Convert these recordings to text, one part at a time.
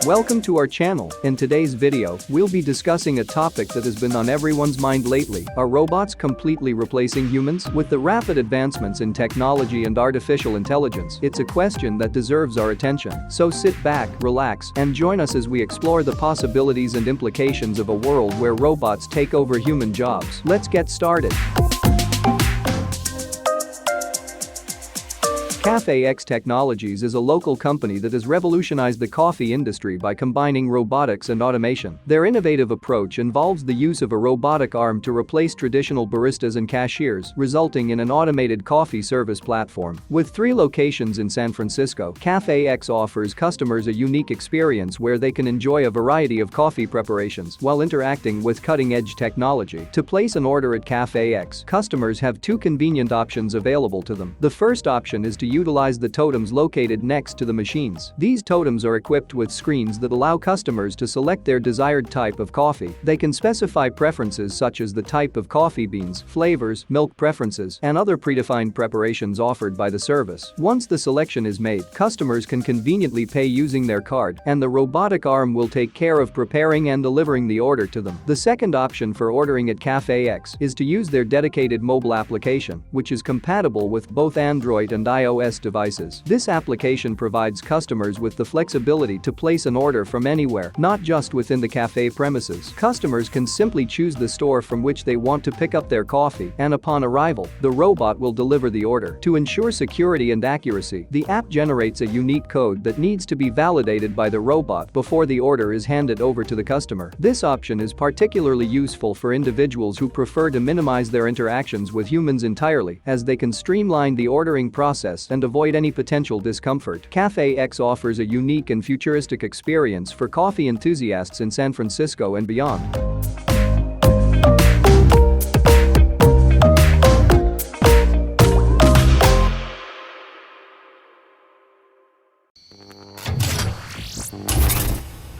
Welcome to our channel. In today's video, we'll be discussing a topic that has been on everyone's mind lately. Are robots completely replacing humans? With the rapid advancements in technology and artificial intelligence, it's a question that deserves our attention. So sit back, relax, and join us as we explore the possibilities and implications of a world where robots take over human jobs. Let's get started. CafeX Technologies is a local company that has revolutionized the coffee industry by combining robotics and automation. Their innovative approach involves the use of a robotic arm to replace traditional baristas and cashiers, resulting in an automated coffee service platform. With 3 locations in San Francisco, CafeX offers customers a unique experience where they can enjoy a variety of coffee preparations while interacting with cutting-edge technology. To place an order at CafeX, customers have 2 convenient options available to them. The first option is to utilize the totems located next to the machines. These totems are equipped with screens that allow customers to select their desired type of coffee. They can specify preferences such as the type of coffee beans, flavors, milk preferences, and other predefined preparations offered by the service. Once the selection is made, customers can conveniently pay using their card, and the robotic arm will take care of preparing and delivering the order to them. The second option for ordering at CafeX is to use their dedicated mobile application, which is compatible with both Android and iOS devices. This application provides customers with the flexibility to place an order from anywhere, not just within the cafe premises. Customers can simply choose the store from which they want to pick up their coffee, and upon arrival, the robot will deliver the order. To ensure security and accuracy, the app generates a unique code that needs to be validated by the robot before the order is handed over to the customer. This option is particularly useful for individuals who prefer to minimize their interactions with humans entirely, as they can streamline the ordering process and avoid any potential discomfort. CafeX offers a unique and futuristic experience for coffee enthusiasts in San Francisco and beyond.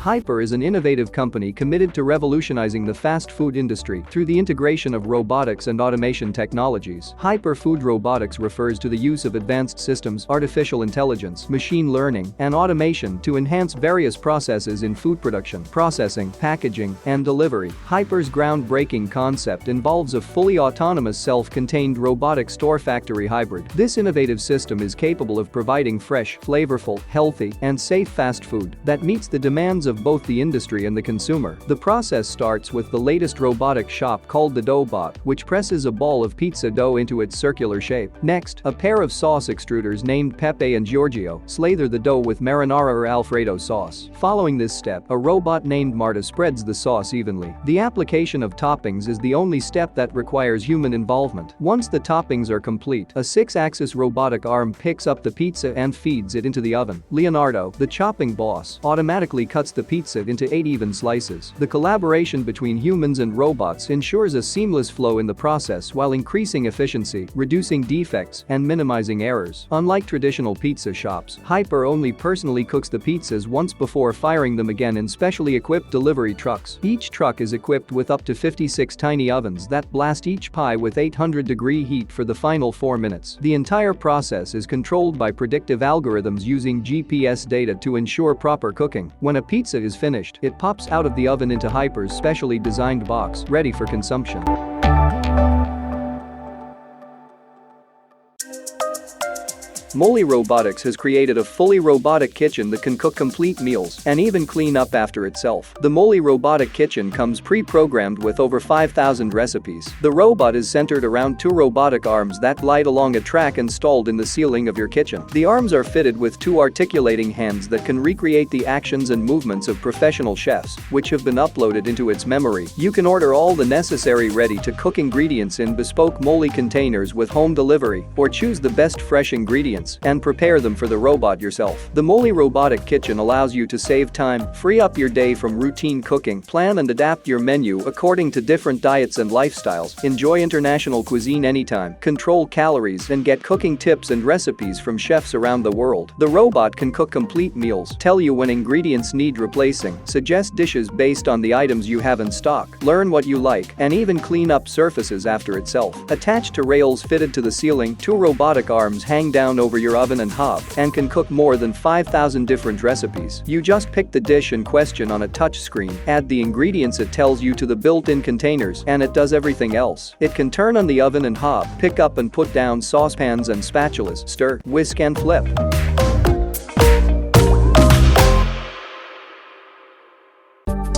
Hyper is an innovative company committed to revolutionizing the fast food industry through the integration of robotics and automation technologies. Hyper food robotics refers to the use of advanced systems, artificial intelligence, machine learning, and automation to enhance various processes in food production, processing, packaging, and delivery. Hyper's groundbreaking concept involves a fully autonomous self-contained robotic store factory hybrid. This innovative system is capable of providing fresh, flavorful, healthy, and safe fast food that meets the demands of both the industry and the consumer. The process starts with the latest robotic shop called the DINERBOT, which presses a ball of pizza dough into its circular shape. Next, a pair of sauce extruders named Pepe and Giorgio slather the dough with marinara or Alfredo sauce. Following this step, a robot named Marta spreads the sauce evenly. The application of toppings is the only step that requires human involvement. Once the toppings are complete, a 6-axis robotic arm picks up the pizza and feeds it into the oven. Leonardo, the chopping boss, automatically cuts the pizza into 8 even slices. The collaboration between humans and robots ensures a seamless flow in the process while increasing efficiency, reducing defects, and minimizing errors. Unlike traditional pizza shops, Hyper only personally cooks the pizzas once before firing them again in specially equipped delivery trucks. Each truck is equipped with up to 56 tiny ovens that blast each pie with 800-degree heat for the final 4 minutes. The entire process is controlled by predictive algorithms using GPS data to ensure proper cooking. When a pizza is finished, it pops out of the oven into Hyper's specially designed box, ready for consumption. Moley Robotics has created a fully robotic kitchen that can cook complete meals and even clean up after itself. The Moley Robotic Kitchen comes pre-programmed with over 5,000 recipes. The robot is centered around 2 robotic arms that glide along a track installed in the ceiling of your kitchen. The arms are fitted with 2 articulating hands that can recreate the actions and movements of professional chefs, which have been uploaded into its memory. You can order all the necessary ready-to-cook ingredients in bespoke Moley containers with home delivery, or choose the best fresh ingredients and prepare them for the robot yourself. The Moley Robotic Kitchen allows you to save time, free up your day from routine cooking, plan and adapt your menu according to different diets and lifestyles, enjoy international cuisine anytime, control calories, and get cooking tips and recipes from chefs around the world. The robot can cook complete meals, tell you when ingredients need replacing, suggest dishes based on the items you have in stock, learn what you like, and even clean up surfaces after itself. Attached to rails fitted to the ceiling, 2 robotic arms hang down over over your oven and hob and can cook more than 5,000 different recipes. You just pick the dish in question on a touch screen, add the ingredients it tells you to the built-in containers, and it does everything else. It can turn on the oven and hob, pick up and put down saucepans and spatulas, stir, whisk and flip.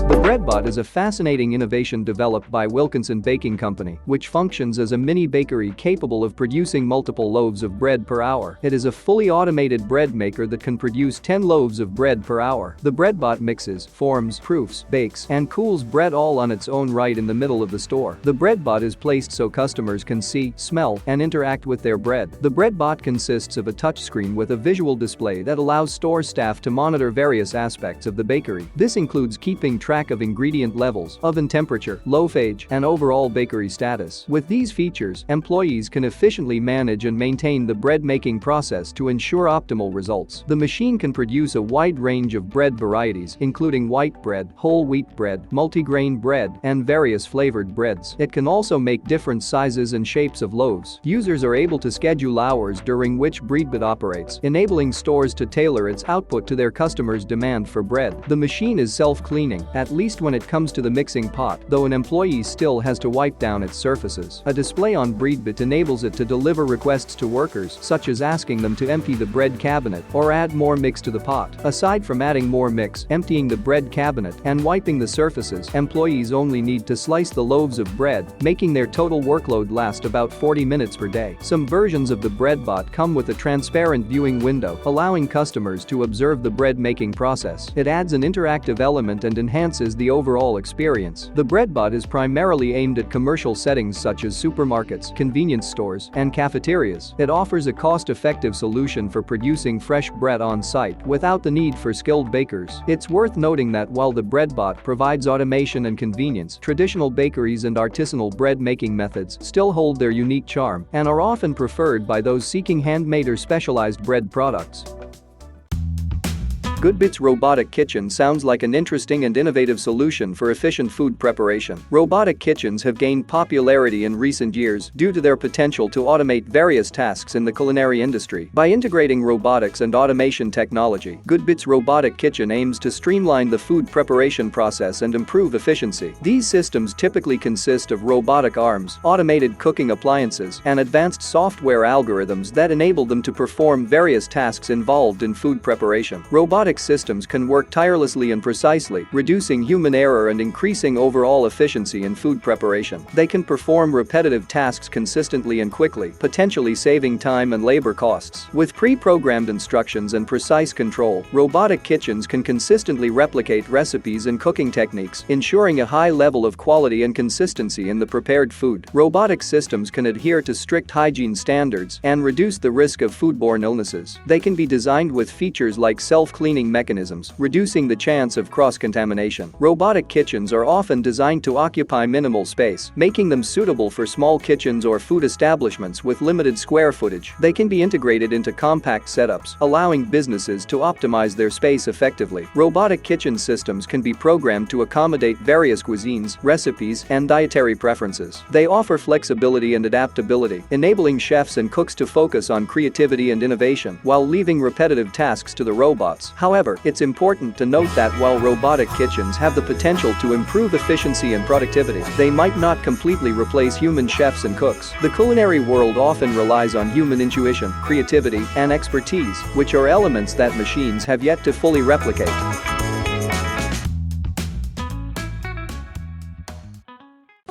The BreadBot is a fascinating innovation developed by Wilkinson Baking Company, which functions as a mini bakery capable of producing multiple loaves of bread per hour. It is a fully automated bread maker that can produce 10 loaves of bread per hour. The BreadBot mixes, forms, proofs, bakes, and cools bread all on its own right in the middle of the store. The BreadBot is placed so customers can see, smell, and interact with their bread. The BreadBot consists of a touchscreen with a visual display that allows store staff to monitor various aspects of the bakery. This includes keeping track of ingredient levels, oven temperature, loaf age, and overall bakery status. With these features, employees can efficiently manage and maintain the bread making process to ensure optimal results. The machine can produce a wide range of bread varieties, including white bread, whole wheat bread, multigrain bread, and various flavored breads. It can also make different sizes and shapes of loaves. Users are able to schedule hours during which BreadBot operates, enabling stores to tailor its output to their customers' demand for bread. The machine is self-cleaning, at least when it comes to the mixing pot, though an employee still has to wipe down its surfaces. A display on BreadBot enables it to deliver requests to workers, such as asking them to empty the bread cabinet or add more mix to the pot. Aside from adding more mix, emptying the bread cabinet, and wiping the surfaces, employees only need to slice the loaves of bread, making their total workload last about 40 minutes per day. Some versions of the BreadBot come with a transparent viewing window, allowing customers to observe the bread making process. It adds an interactive element and enhances the overall experience. The BreadBot is primarily aimed at commercial settings such as supermarkets, convenience stores, and cafeterias. It offers a cost-effective solution for producing fresh bread on-site without the need for skilled bakers. It's worth noting that while the BreadBot provides automation and convenience, traditional bakeries and artisanal bread-making methods still hold their unique charm and are often preferred by those seeking handmade or specialized bread products. GoodBytz Robotic Kitchen sounds like an interesting and innovative solution for efficient food preparation. Robotic kitchens have gained popularity in recent years due to their potential to automate various tasks in the culinary industry. By integrating robotics and automation technology, GoodBytz Robotic Kitchen aims to streamline the food preparation process and improve efficiency. These systems typically consist of robotic arms, automated cooking appliances, and advanced software algorithms that enable them to perform various tasks involved in food preparation. Robotic systems can work tirelessly and precisely, reducing human error and increasing overall efficiency in food preparation. They can perform repetitive tasks consistently and quickly, potentially saving time and labor costs. With pre-programmed instructions and precise control, robotic kitchens can consistently replicate recipes and cooking techniques, ensuring a high level of quality and consistency in the prepared food. Robotic systems can adhere to strict hygiene standards and reduce the risk of foodborne illnesses. They can be designed with features like self-cleaning mechanisms, reducing the chance of cross-contamination. Robotic kitchens are often designed to occupy minimal space, making them suitable for small kitchens or food establishments with limited square footage. They can be integrated into compact setups, allowing businesses to optimize their space effectively. Robotic kitchen systems can be programmed to accommodate various cuisines, recipes, and dietary preferences. They offer flexibility and adaptability, enabling chefs and cooks to focus on creativity and innovation while leaving repetitive tasks to the robots. However, it's important to note that while robotic kitchens have the potential to improve efficiency and productivity, they might not completely replace human chefs and cooks. The culinary world often relies on human intuition, creativity, and expertise, which are elements that machines have yet to fully replicate.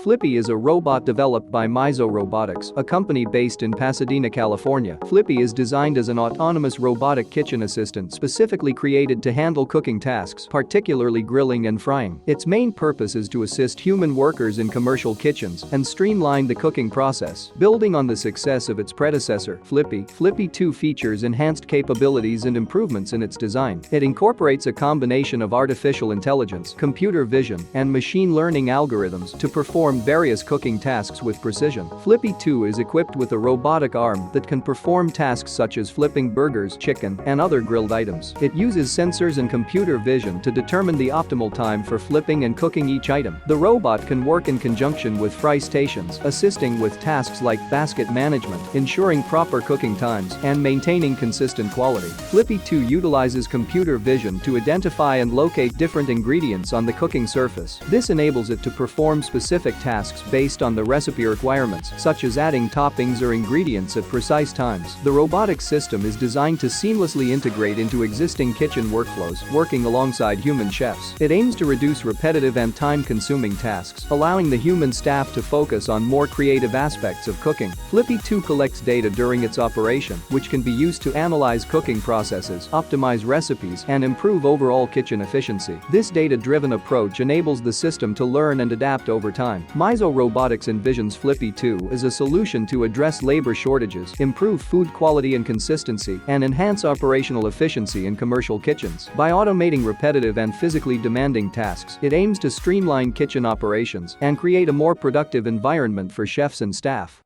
Flippy is a robot developed by Miso Robotics, a company based in Pasadena, California. Flippy is designed as an autonomous robotic kitchen assistant specifically created to handle cooking tasks, particularly grilling and frying. Its main purpose is to assist human workers in commercial kitchens and streamline the cooking process. Building on the success of its predecessor, Flippy, Flippy 2 features enhanced capabilities and improvements in its design. It incorporates a combination of artificial intelligence, computer vision, and machine learning algorithms to perform perform various cooking tasks with precision. Flippy 2 is equipped with a robotic arm that can perform tasks such as flipping burgers, chicken, and other grilled items. It uses sensors and computer vision to determine the optimal time for flipping and cooking each item. The robot can work in conjunction with fry stations, assisting with tasks like basket management, ensuring proper cooking times, and maintaining consistent quality. Flippy 2 utilizes computer vision to identify and locate different ingredients on the cooking surface. This enables it to perform specific tasks based on the recipe requirements, such as adding toppings or ingredients at precise times. The robotics system is designed to seamlessly integrate into existing kitchen workflows, working alongside human chefs. It aims to reduce repetitive and time-consuming tasks, allowing the human staff to focus on more creative aspects of cooking. Flippy 2 collects data during its operation, which can be used to analyze cooking processes, optimize recipes, and improve overall kitchen efficiency. This data-driven approach enables the system to learn and adapt over time. Miso Robotics envisions Flippy 2 as a solution to address labor shortages, improve food quality and consistency, and enhance operational efficiency in commercial kitchens. By automating repetitive and physically demanding tasks, it aims to streamline kitchen operations and create a more productive environment for chefs and staff.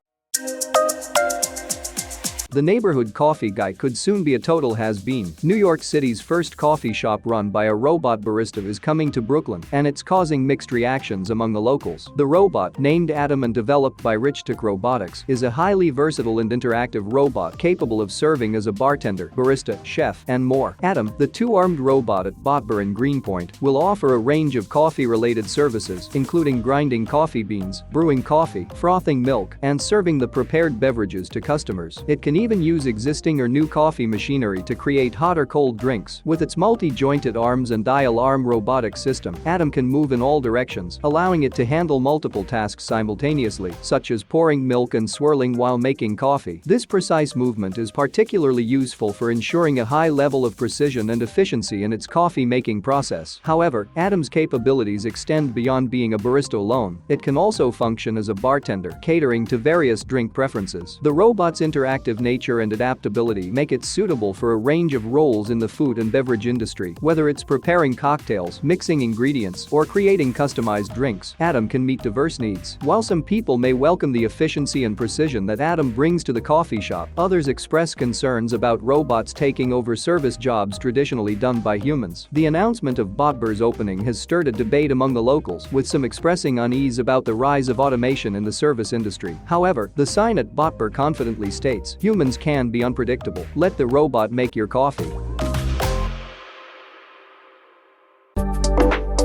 The neighborhood coffee guy could soon be a total has-been. New York City's first coffee shop run by a robot barista is coming to Brooklyn, and it's causing mixed reactions among the locals. The robot, named Adam and developed by Richtech Robotics, is a highly versatile and interactive robot capable of serving as a bartender, barista, chef, and more. Adam, the two-armed robot at BotBar in Greenpoint, will offer a range of coffee-related services, including grinding coffee beans, brewing coffee, frothing milk, and serving the prepared beverages to customers. It can even use existing or new coffee machinery to create hot or cold drinks. With its multi-jointed arms and dial arm robotic system, Adam can move in all directions, allowing it to handle multiple tasks simultaneously, such as pouring milk and swirling while making coffee. This precise movement is particularly useful for ensuring a high level of precision and efficiency in its coffee-making process. However, Adam's capabilities extend beyond being a barista alone. It can also function as a bartender, catering to various drink preferences. The robot's interactive nature and adaptability make it suitable for a range of roles in the food and beverage industry. Whether it's preparing cocktails, mixing ingredients, or creating customized drinks, Adam can meet diverse needs. While some people may welcome the efficiency and precision that Adam brings to the coffee shop, others express concerns about robots taking over service jobs traditionally done by humans. The announcement of BotBar's opening has stirred a debate among the locals, with some expressing unease about the rise of automation in the service industry. However, the sign at BotBar confidently states, "Humans can be unpredictable. Let the robot make your coffee."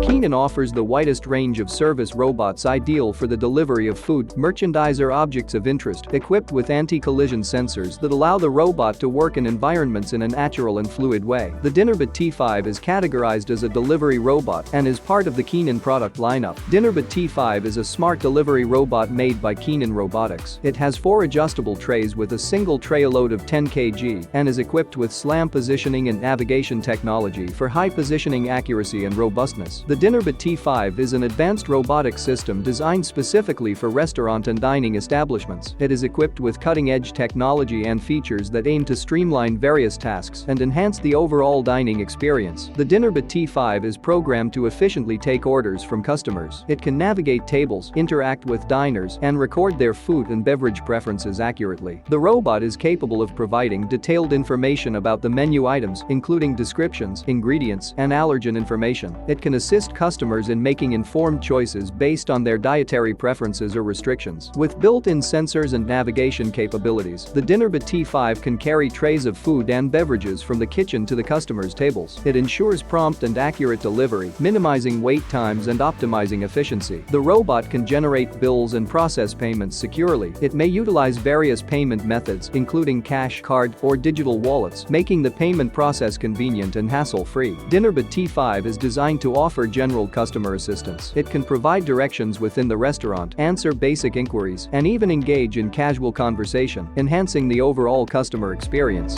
Can offers the widest range of service robots ideal for the delivery of food, merchandise or objects of interest, equipped with anti-collision sensors that allow the robot to work in environments in a natural and fluid way. The DINERBOT T5 is categorized as a delivery robot and is part of the Can product lineup. DINERBOT T5 is a smart delivery robot made by Can Robotics. It has 4 adjustable trays with a single tray load of 10 kg and is equipped with SLAM positioning and navigation technology for high positioning accuracy and robustness. The DINERBOT T5 is an advanced robotic system designed specifically for restaurant and dining establishments. It is equipped with cutting-edge technology and features that aim to streamline various tasks and enhance the overall dining experience. The DINERBOT T5 is programmed to efficiently take orders from customers. It can navigate tables, interact with diners, and record their food and beverage preferences accurately. The robot is capable of providing detailed information about the menu items, including descriptions, ingredients, and allergen information. It can assist customers in making informed choices based on their dietary preferences or restrictions. With built-in sensors and navigation capabilities, the DINERBOT T5 can carry trays of food and beverages from the kitchen to the customer's tables. It ensures prompt and accurate delivery, minimizing wait times and optimizing efficiency. The robot can generate bills and process payments securely. It may utilize various payment methods, including cash, card, or digital wallets, making the payment process convenient and hassle-free. DINERBOT T5 is designed to offer general customer assistance. It can provide directions within the restaurant, answer basic inquiries, and even engage in casual conversation, enhancing the overall customer experience.